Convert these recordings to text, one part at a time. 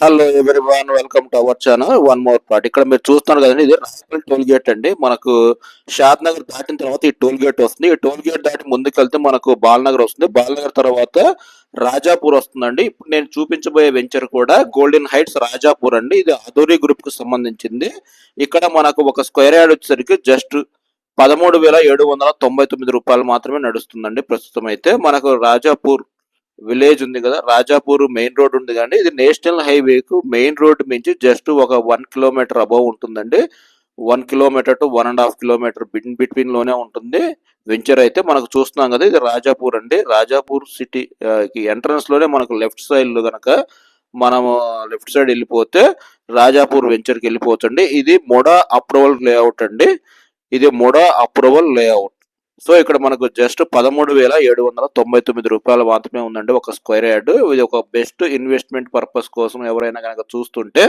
Hello everyone, welcome to our channel. One more part. ఇక్కడ మీరు చూస్తున్నారు కదండి, ఇది రాయపల్ టోల్ గేట్ అండి. మనకు షాద్ నగర్ దాటిన తర్వాత ఈ టోల్ గేట్ వస్తుంది. ఈ టోల్ గేట్ దాటి ముందుకెళ్తే మనకు బాలనగర్ వస్తుంది. బాలనగర్ తర్వాత రాజాపూర్ వస్తుందండి. ఇప్పుడు నేను చూపించబోయే వెంచర్ కూడా గోల్డెన్ హైట్స్ రాజాపూర్ అండి. ఇది అదోరి గ్రూప్ కు సంబంధించింది. ఇక్కడ మనకు ఒక స్క్వేర్ యార్డ్ వచ్చేసరికి జస్ట్ 13,799 రూపాయలు మాత్రమే నడుస్తుందండి. ప్రస్తుతం అయితే మనకు రాజాపూర్ విలేజ్ ఉంది కదా, రాజాపూర్ మెయిన్ రోడ్ ఉంది కానీ ఇది నేషనల్ హైవేకు మెయిన్ రోడ్ నుంచి జస్ట్ ఒక 1 కిలోమీటర్ అబౌవ్ ఉంటుందండి. 1 కిలోమీటర్ టు 1.5 కిలోమీటర్ బిట్వీన్ లోనే ఉంటుంది. వెంచర్ అయితే మనకు చూస్తున్నాం కదా, ఇది రాజాపూర్ అండి. రాజాపూర్ సిటీ కి ఎంట్రన్స్ లోనే మనకు లెఫ్ట్ సైడ్ గనక మనము లెఫ్ట్ సైడ్ వెళ్ళిపోతే రాజాపూర్ వెంచర్కి వెళ్ళిపోవచ్చు అండి. ఇది మొడా అప్రూవల్ లేఅవుట్ అండి. ఇది మొడా అప్రూవల్ లేఅవుట్. సో ఇక్కడ మనకు జస్ట్ 13,799 రూపాయలు మాత్రమే ఉందండి ఒక స్క్వేర్ యార్డ్. ఇది ఒక బెస్ట్ ఇన్వెస్ట్మెంట్ పర్పస్ కోసం ఎవరైనా కనుక చూస్తుంటే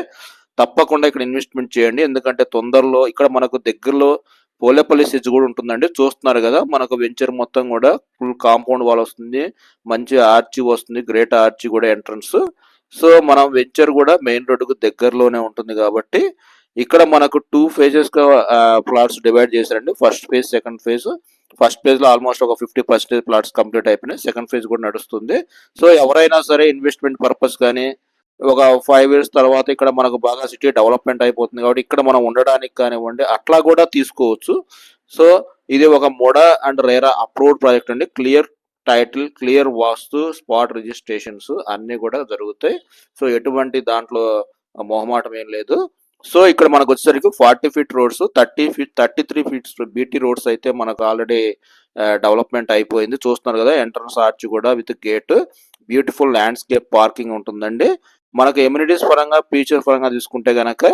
తప్పకుండా ఇక్కడ ఇన్వెస్ట్మెంట్ చేయండి. ఎందుకంటే తొందరలో ఇక్కడ మనకు దగ్గరలో పోలేపల్లి సిజ్ కూడా ఉంటుందండి. చూస్తున్నారు కదా, మనకు వెంచర్ మొత్తం కూడా ఫుల్ కాంపౌండ్ వాల్ వస్తుంది, మంచి ఆర్చి వస్తుంది, గ్రేట్ ఆర్చి కూడా ఎంట్రన్స్. సో మనం వెంచర్ కూడా మెయిన్ రోడ్డుకు దగ్గరలోనే ఉంటుంది కాబట్టి ఇక్కడ మనకు 2 phases గా ప్లాట్స్ డివైడ్ చేశారండి. First phase, second phase. First phase లో ఆల్మోస్ట్ ఒక 50% ప్లాట్స్ కంప్లీట్ అయిపోయినాయి. సెకండ్ ఫేజ్ కూడా నడుస్తుంది. సో ఎవరైనా సరే ఇన్వెస్ట్మెంట్ పర్పస్ కానీ ఒక 5 years తర్వాత ఇక్కడ మనకు బాగా సిటీ డెవలప్మెంట్ అయిపోతుంది కాబట్టి ఇక్కడ మనం ఉండడానికి కానివ్వండి అట్లా కూడా తీసుకోవచ్చు. సో ఇది ఒక మోడా అండ్ రేరా అప్రూవ్డ్ ప్రాజెక్ట్ అండి. క్లియర్ టైటిల్, క్లియర్ వాస్తు, స్పాట్ రిజిస్ట్రేషన్స్ అన్ని కూడా జరుగుతాయి. సో ఎటువంటి దాంట్లో మొహమాటం ఏం లేదు. సో ఇక్కడ మనకు వచ్చేసరికి 40 feet roads, 33 feet BT roads అయితే మనకు ఆల్రెడీ డెవలప్మెంట్ అయిపోయింది. చూస్తున్నారు కదా, ఎంట్రన్స్ ఆర్చ్ కూడా with gate, beautiful landscape parking ఉంటుందండి. మనకు ఎమ్యూనిటీస్ పరంగా, ఫీచర్ పరంగా తీసుకుంటే గనక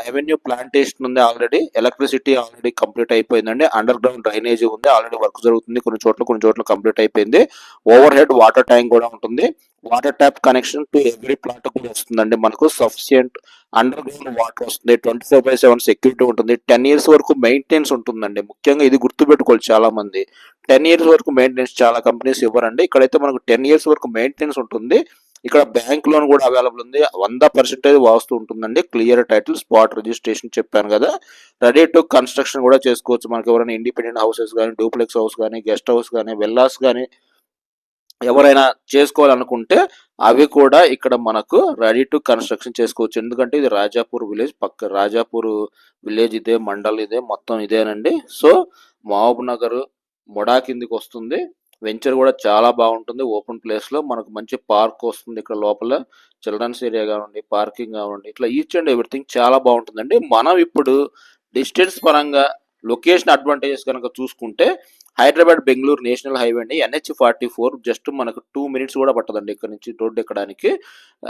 అవెన్యూ ప్లాంటేషన్ ఉంది ఆల్రెడీ, ఎలక్ట్రిసిటీ ఆల్రెడీ కంప్లీట్ అయిపోయిందండి, అండర్ గ్రౌండ్ డ్రైనేజ్ ఉంది, ఆల్రెడీ వర్క్ జరుగుతుంది, కొన్ని చోట్ల కంప్లీట్ అయిపోయింది. ఓవర్ హెడ్ వాటర్ ట్యాంక్ కూడా ఉంటుంది. Water tap connection to every plot కూడా వస్తుందండి. మనకు సఫిషియంట్ అండర్ గ్రౌండ్ వాటర్ వస్తుంది. 24/7 సెక్యూరిటీ ఉంటుంది. 10 years వరకు మెయింటెనెన్స్ ఉంటుందండి. ముఖ్యంగా ఇది గుర్తుపెట్టుకోవాలి చాలా మంది. 10 years వరకు మెయింటెనెన్స్ చాలా కంపెనీస్ ఇవ్వరండి. ఇక్కడైతే మనకు 10 years వరకు మెయింటెనెన్స్ ఉంటుంది. ఇక్కడ బ్యాంక్ లోన్ కూడా అవైలబుల్ ఉంది. 100% వాస్తు ఉంటుందండి. క్లియర్ టైటిల్, స్పాట్ రిజిస్ట్రేషన్ చెప్పాను కదా. రెడీ టు కన్స్ట్రక్షన్ కూడా చేసుకోవచ్చు. మనకి ఎవరైనా ఇండిపెండెంట్ హౌసెస్ కానీ, డూప్లెక్స్ హౌస్ కానీ, గెస్ట్ హౌస్ కానీ, విల్లాస్ కానీ ఎవరైనా చేసుకోవాలనుకుంటే అవి కూడా ఇక్కడ మనకు రెడీ టు కన్స్ట్రక్షన్ చేసుకోవచ్చు. ఎందుకంటే ఇది రాజాపూర్ విలేజ్, పక్క రాజాపూర్ విలేజ్ ఇదే, మండల్ ఇదే, మొత్తం ఇదేనండి. సో మహబూబ్ నగర్ మొడా కిందికి వస్తుంది. వెంచర్ కూడా చాలా బాగుంటుంది. ఓపెన్ ప్లేస్ లో మనకు మంచి పార్క్ వస్తుంది. ఇక్కడ లోపల చిల్డ్రన్స్ ఏరియా కానివ్వండి, పార్కింగ్ కానివ్వండి, ఇట్లా ఈచ్ అండ్ ఎవ్రీథింగ్ చాలా బాగుంటుందండి. మనం ఇప్పుడు డిస్టెన్స్ పరంగా లొకేషన్ అడ్వాంటేజెస్ కనుక చూసుకుంటే హైదరాబాద్ బెంగళూరు నేషనల్ హైవే అండి. NH44 జస్ట్ మనకు 2 minutes కూడా పట్టదండి ఇక్కడ నుంచి రోడ్డు ఎక్కడానికి.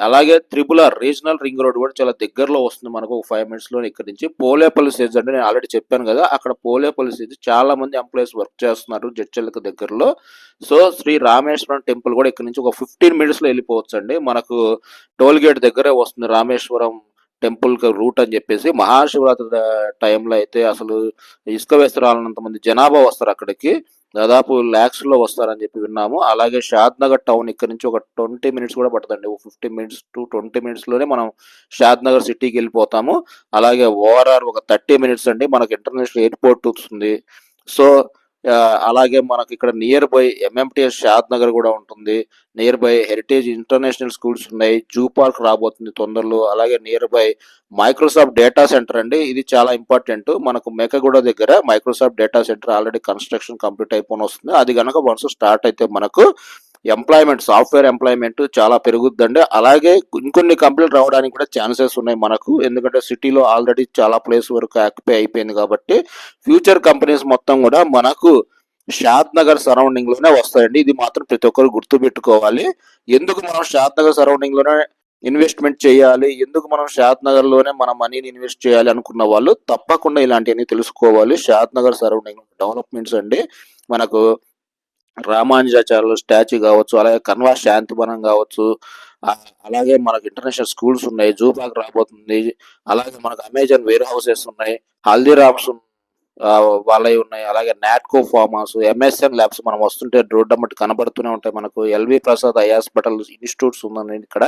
అలాగే RRR రీజనల్ రింగ్ రోడ్ కూడా చాలా దగ్గరలో వస్తుంది మనకు, ఒక 5 minutes లో ఇక్కడ నుంచి. పోలేపల్లి సేజ్ అంటే నేను ఆల్రెడీ చెప్పాను కదా, అక్కడ పోలేపల్లి సేజ్ చాలా మంది ఎంప్లాయీస్ వర్క్ చేస్తున్నారు జడ్చర్లకు దగ్గరలో. సో శ్రీ రామేశ్వరం టెంపుల్ కూడా ఇక్కడ నుంచి ఒక 15 minutes లో వెళ్ళిపోవచ్చు అండి. మనకు టోల్ గేట్ దగ్గరే వస్తుంది రామేశ్వరం టెంపుల్ రూట్ అని చెప్పేసి. మహాశివరాత్రి టైంలో అయితే అసలు ఇసుక వేసి రాలనంత మంది జనాభా వస్తారు అక్కడికి. దాదాపు lakhs లో వస్తారని చెప్పి విన్నాము. అలాగే షాద్ నగర్ టౌన్ ఇక్కడ నుంచి ఒక 20 minutes కూడా పడుతుంది. 15 minutes to 20 minutes లోనే మనం షాద్ నగర్ సిటీకి వెళ్ళిపోతాము. అలాగే ఓవరాల్ ఒక 30 minutes అండి మనకు ఇంటర్నేషనల్ ఎయిర్పోర్ట్ వస్తుంది. సో అలాగే మనకి ఇక్కడ నియర్ బై MMTS షాద్ నగర్ కూడా ఉంటుంది. Near by heritage international schools ఉన్నాయి. జూ పార్క్ రాబోతుంది తొందరలో. అలాగే near by Microsoft data centre అండి. ఇది చాలా ఇంపార్టెంట్. మనకు మేకగూడ దగ్గర Microsoft data centre already construction complete అయిపోయి వస్తుంది. అది కనుక వన్స్ స్టార్ట్ అయితే మనకు ఎంప్లాయ్మెంట్, సాఫ్ట్వేర్ ఎంప్లాయ్మెంట్ చాలా పెరుగుద్దండి. అలాగే ఇంకొన్ని కంపెనీలు రావడానికి కూడా ఛాన్సెస్ ఉన్నాయి మనకు. ఎందుకంటే సిటీలో ఆల్రెడీ చాలా ప్లేస్ వరకు ఆక్యుపై అయిపోయింది కాబట్టి ఫ్యూచర్ కంపెనీస్ మొత్తం కూడా మనకు షాద్ నగర్ సరౌండింగ్ లోనే వస్తాయండి. ఇది మాత్రం ప్రతి ఒక్కరు గుర్తు పెట్టుకోవాలి. ఎందుకు మనం షాద్ నగర్ సరౌండింగ్ లోనే ఇన్వెస్ట్మెంట్ చేయాలి, ఎందుకు మనం షాద్ నగర్ లోనే మన మనీని ఇన్వెస్ట్ చేయాలి అనుకున్న వాళ్ళు తప్పకుండా ఇలాంటివన్నీ తెలుసుకోవాలి. షాద్ నగర్ సరౌండింగ్ డెవలప్మెంట్స్ అండి. మనకు రామానుజాచార్యుల స్టాచ్యూ కావచ్చు, అలాగే కన్వా శాంతివనం కావచ్చు, అలాగే మనకు ఇంటర్నేషనల్ స్కూల్స్ ఉన్నాయి, జూ పార్క్ రాబోతుంది, అలాగే మనకు అమెజాన్ వేర్ హౌసెస్ ఉన్నాయి, హల్దీరామ్స్ వాళ్ళయి ఉన్నాయి. అలాగే Natco farm house, MSN labs మనం వస్తుంటే రోడ్డెమ్మట కనబడుతూనే ఉంటాయి మనకు. LV Prasad eye hospital institutes ఉందండి ఇక్కడ.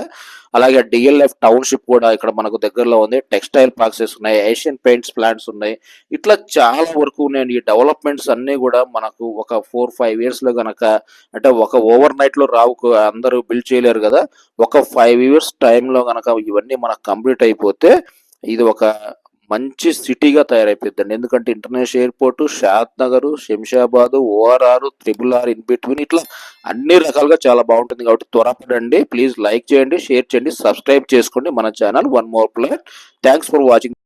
అలాగే డిఎల్ఎఫ్ టౌన్‌షిప్ కూడా ఇక్కడ మనకు దగ్గరలో ఉంది. టెక్స్‌టైల్ పార్క్సెస్ ఉన్నాయి. ఏషియన్ పెయింట్స్ ప్లాంట్స్ ఉన్నాయి. ఇట్లా చాలా వరకు ఉన్నాయండి. ఈ డెవలప్‌మెంట్స్ అన్నీ గూడా మనకు ఒక 4, 5 ఇయర్స్‌లో గనక అంటే ఒక ఓవర్ నైట్‌లో రావు అందరూ బిల్డ్ చేయలేరు గదా! ఒక 5 ఇయర్స్ టైమ్‌లో గనక ఇవన్నీ మనకు కంప్లీట్ అయిపోతే ఇది ఒక మంచి సిటీగా తయారైపోద్దండి. ఎందుకంటే international airport, Shad Nagar, Shamshabad, ORR, triple R in between ఇట్లా అన్ని రకాలుగా చాలా బావుంటుంది కాబట్టి త్వరపడండి. ప్లీజ్ లైక్ చేయండి, షేర్ చేయండి, సబ్స్క్రైబ్ చేసుకోండి మన channel. One more player. Thanks for watching.